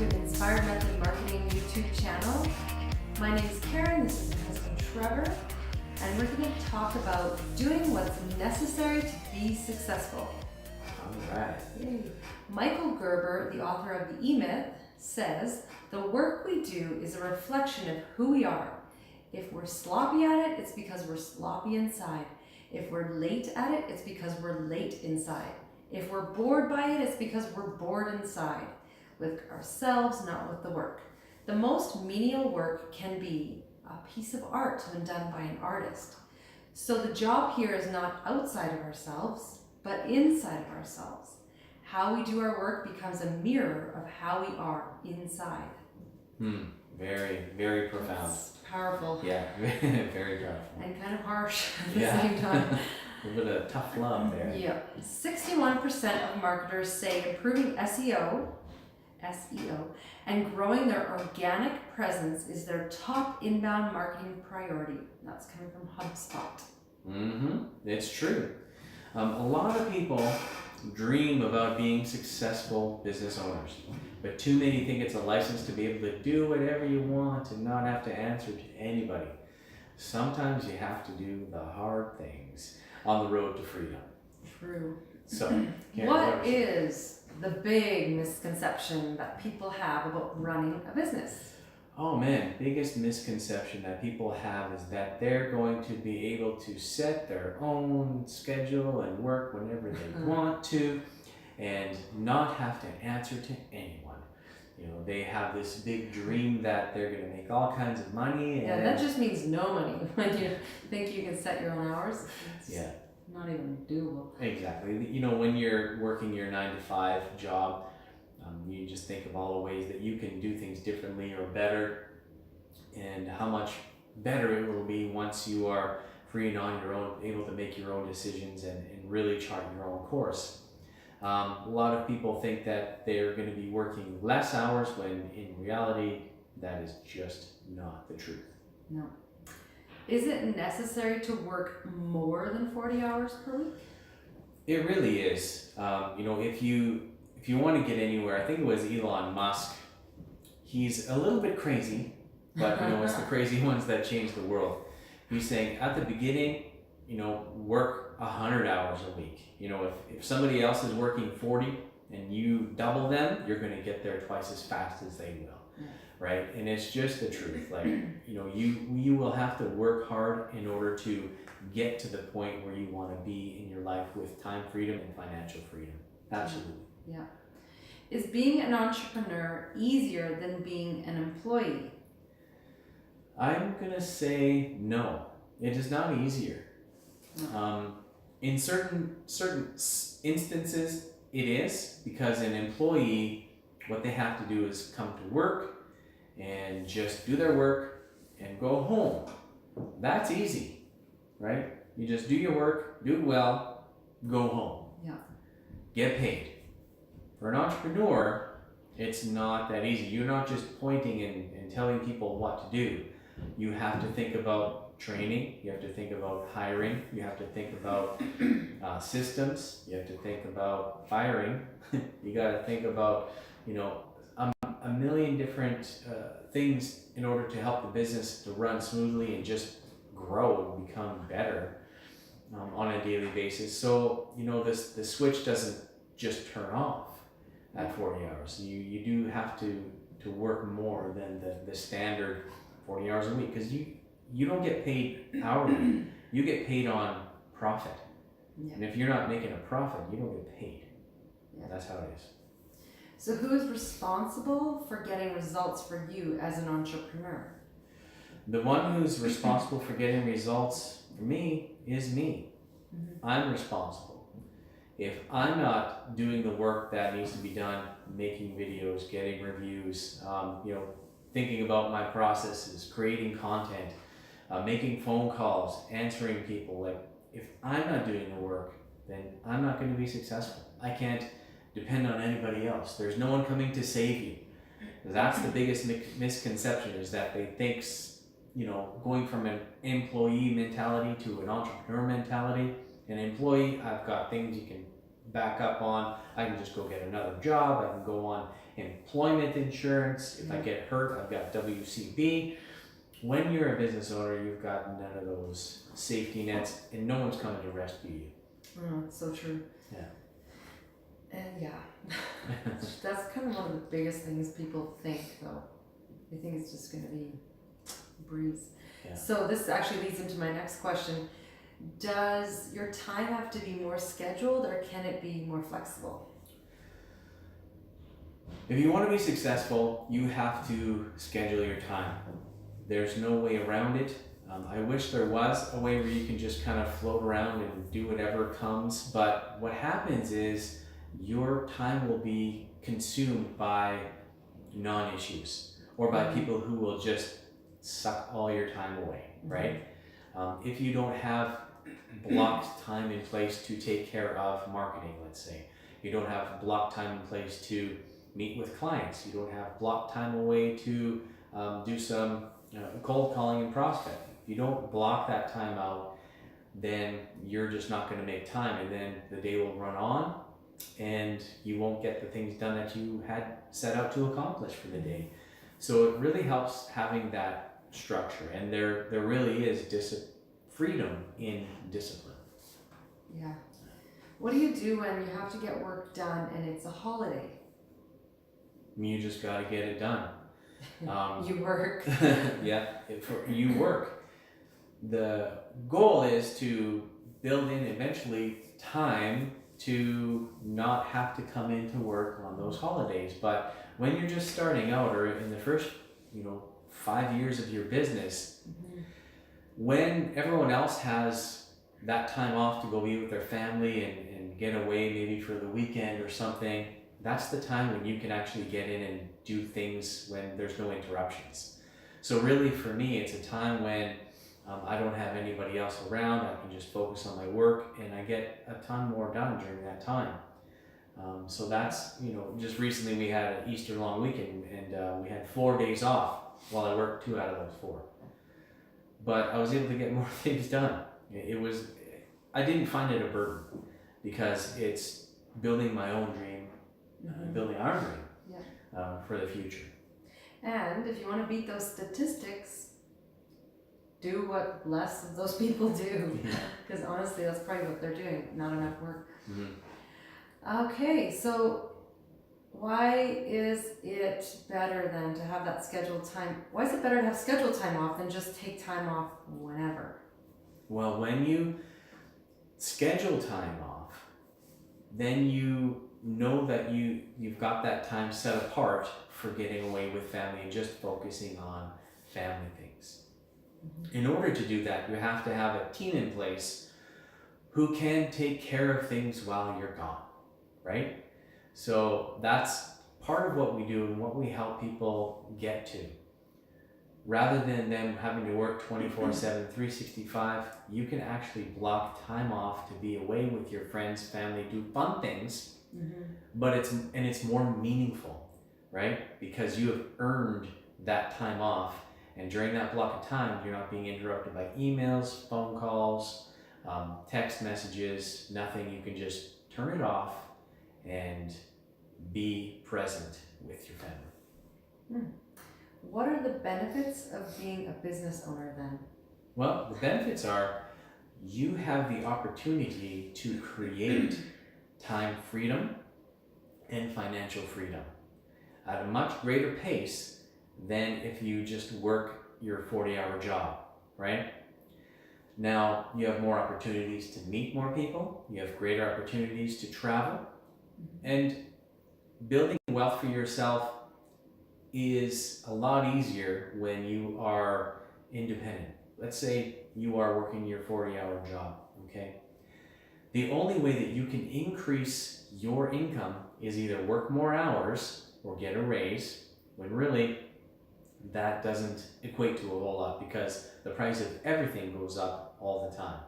to an Inspired Method Marketing YouTube channel. My name is Karen, this is my husband Trevor, and we're going to talk about doing what's necessary to be successful. All right. Yay. Michael Gerber, the author of The E-Myth, says, "The work we do is a reflection of who we are. If we're sloppy at it, it's because we're sloppy inside. If we're late at it, it's because we're late inside. If we're bored by it, it's because we're bored inside. With ourselves, not with the work. The most menial work can be a piece of art when done by an artist. So the job here is not outside of ourselves, but inside of ourselves. How we do our work becomes a mirror of how we are inside." Very, very profound. It's powerful. Yeah, very powerful. And kind of harsh at the Yeah. same time. A little bit of tough love there. Yep. 61% of marketers say improving SEO, and growing their organic presence is their top inbound marketing priority. That's coming from HubSpot. It's true. A lot of people dream about being successful business owners, but too many think it's a license to be able to do whatever you want and not have to answer to anybody. Sometimes you have to do the hard things on the road to freedom. True. So, Karen, What is the big misconception that people have about running a business? Oh man, biggest misconception that people have is that they're going to be able to set their own schedule and work whenever they want to and not have to answer to anyone. You know, they have this big dream that they're going to make all kinds of money. And Yeah, that just means no money. When you think you can set your own hours, it's not even doable. Exactly. You know, when you're working your 9-to-5 job, you just think of all the ways that you can do things differently or better, and how much better it will be once you are free and on your own, able to make your own decisions and really chart your own course. A lot of people think that they're going to be working less hours when in reality that is just not the truth. No. Is it necessary to work more than 40 hours per week? It really is. You know, if you want to get anywhere, I think it was Elon Musk. He's a little bit crazy, but you know, it's the crazy ones that change the world. He's saying at the beginning, you know, work 100 hours a week. You know, if somebody else is working 40 and you double them, you're going to get there twice as fast as they will. Right? And it's just the truth. Like, you know, you will have to work hard in order to get to the point where you want to be in your life with time freedom and financial freedom. Absolutely. Yeah. Is being an entrepreneur easier than being an employee? I'm going to say no. It is not easier. No. In certain instances, it is, because an employee, what they have to do is come to work and just do their work and go home. That's easy, right? You just do your work, do it well, go home. Yeah. Get paid. For an entrepreneur, it's not that easy. You're not just pointing and telling people what to do. You have to think about training, you have to think about hiring, you have to think about systems, you have to think about firing, you got to think about, you know, a million different things in order to help the business to run smoothly and just grow and become better on a daily basis. So, you know, the switch doesn't just turn off at 40 hours. You do have to work more than the standard 40 hours a week, because you don't get paid hourly. You get paid on profit. Yeah. And if you're not making a profit, you don't get paid. Yeah. That's how it is. So who is responsible for getting results for you as an entrepreneur? The one who's responsible for getting results for me is me. I'm responsible. If I'm not doing the work that needs to be done, making videos, getting reviews, you know, thinking about my processes, creating content, making phone calls, answering people, like, if I'm not doing the work, then I'm not going to be successful. I can't depend on anybody else. There's no one coming to save you. That's the biggest misconception, is that they think, you know, going from an employee mentality to an entrepreneur mentality. An employee, I've got things you can back up on. I can just go get another job. I can go on employment insurance. If I get hurt, I've got WCB. When you're a business owner, you've got none of those safety nets, and no one's coming to rescue you. Oh, it's so true. Yeah. And that's kind of one of the biggest things people think, though. They think it's just going to be a breeze. Yeah. So this actually leads into my next question. Does your time have to be more scheduled, or can it be more flexible? If you want to be successful, you have to schedule your time. There's no way around it. I wish there was a way where you can just kind of float around and do whatever comes, but what happens is your time will be consumed by non-issues or by people who will just suck all your time away, right? If you don't have blocked time in place to take care of marketing, let's say, you don't have blocked time in place to meet with clients, you don't have blocked time away to do some cold calling and prospecting. If you don't block that time out, then you're just not going to make time, and then the day will run on and you won't get the things done that you had set out to accomplish for the day. So it really helps having that structure, and there really is freedom in discipline. Yeah. What do you do when you have to get work done and it's a holiday? You just got to get it done. You work. Yeah, you work. The goal is to build in eventually time to not have to come into work on those holidays. But when you're just starting out, or in the first 5 years of your business, when everyone else has that time off to go be with their family and get away maybe for the weekend or something, that's the time when you can actually get in and do things when there's no interruptions. So really for me, it's a time when I don't have anybody else around. I can just focus on my work, and I get a ton more done during that time. So that's, just recently we had an Easter long weekend, and we had 4 days off while I worked 2 out of those 4. But I was able to get more things done. I didn't find it a burden, because it's building my own dream, building our dream for the future. And if you want to beat those statistics, do what less of those people do. Because honestly, that's probably what they're doing, not enough work. Okay, so why is it better then to have that scheduled time? Why is it better to have scheduled time off than just take time off whenever? Well, when you schedule time off, then you know that you've got that time set apart for getting away with family and just focusing on family things. In order to do that, you have to have a team in place who can take care of things while you're gone, right? So that's part of what we do and what we help people get to. Rather than them having to work 24/7, 365, you can actually block time off to be away with your friends, family, do fun things, but it's more meaningful, right? Because you have earned that time off, and during that block of time, you're not being interrupted by emails, phone calls, text messages, nothing. You can just turn it off and be present with your family. What are the benefits of being a business owner then? Well, the benefits are you have the opportunity to create time freedom and financial freedom at a much greater pace than if you just work your 40-hour job, right? Now, you have more opportunities to meet more people, you have greater opportunities to travel, and building wealth for yourself is a lot easier when you are independent. Let's say you are working your 40-hour job, okay? The only way that you can increase your income is either work more hours or get a raise, when really that doesn't equate to a whole lot, because the price of everything goes up all the time.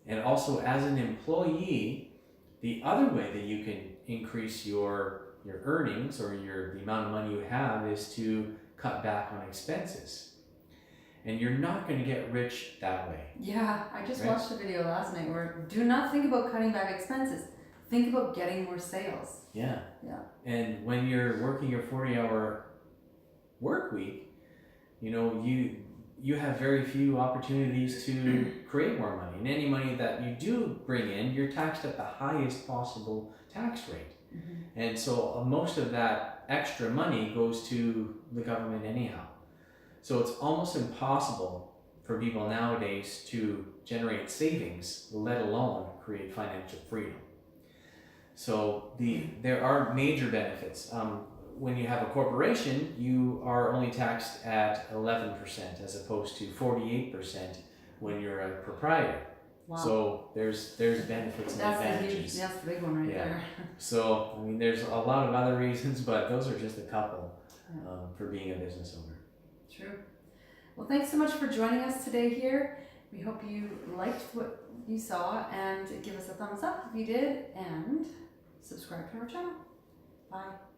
And also, as an employee, the other way that you can increase your earnings or the amount of money you have is to cut back on expenses. And you're not going to get rich that way. Yeah, I just watched a video last night where do not think about cutting back expenses. think about getting more sales. Yeah. Yeah. And when you're working your 40-hour work week, you have very few opportunities to create more money. And any money that you do bring in, you're taxed at the highest possible tax rate. Mm-hmm. And so most of that extra money goes to the government anyhow. So it's almost impossible for people nowadays to generate savings, let alone create financial freedom. So there are major benefits. When you have a corporation, you are only taxed at 11% as opposed to 48% when you're a proprietor. Wow. So there's benefits and advantages. That's the big one right there. So I mean, there's a lot of other reasons, but those are just a couple for being a business owner. True. Well, thanks so much for joining us today here. We hope you liked what you saw, and give us a thumbs up if you did, and subscribe to our channel. Bye.